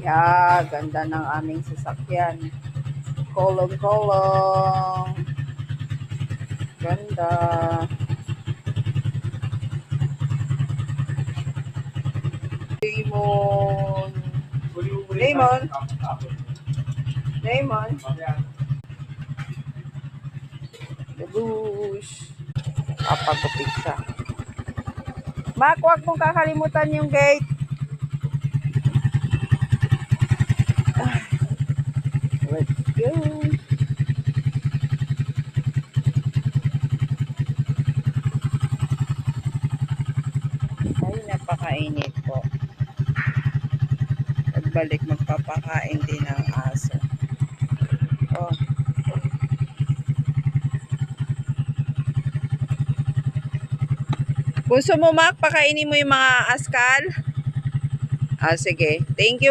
Yeah, ganda ng aming sasakyan. Kolong-kolong. Ganda. Lemon. Lemon. Lemon. Gabush. Papagupit siya. Mac, huwag mong kakalimutan yung gate. Let's go. Ay, napakainit po. Pagbalik, magpapakain din ng aso. Oh. Gusto mo, Mac, pakainin mo yung mga askal? Ah, sige. Thank you.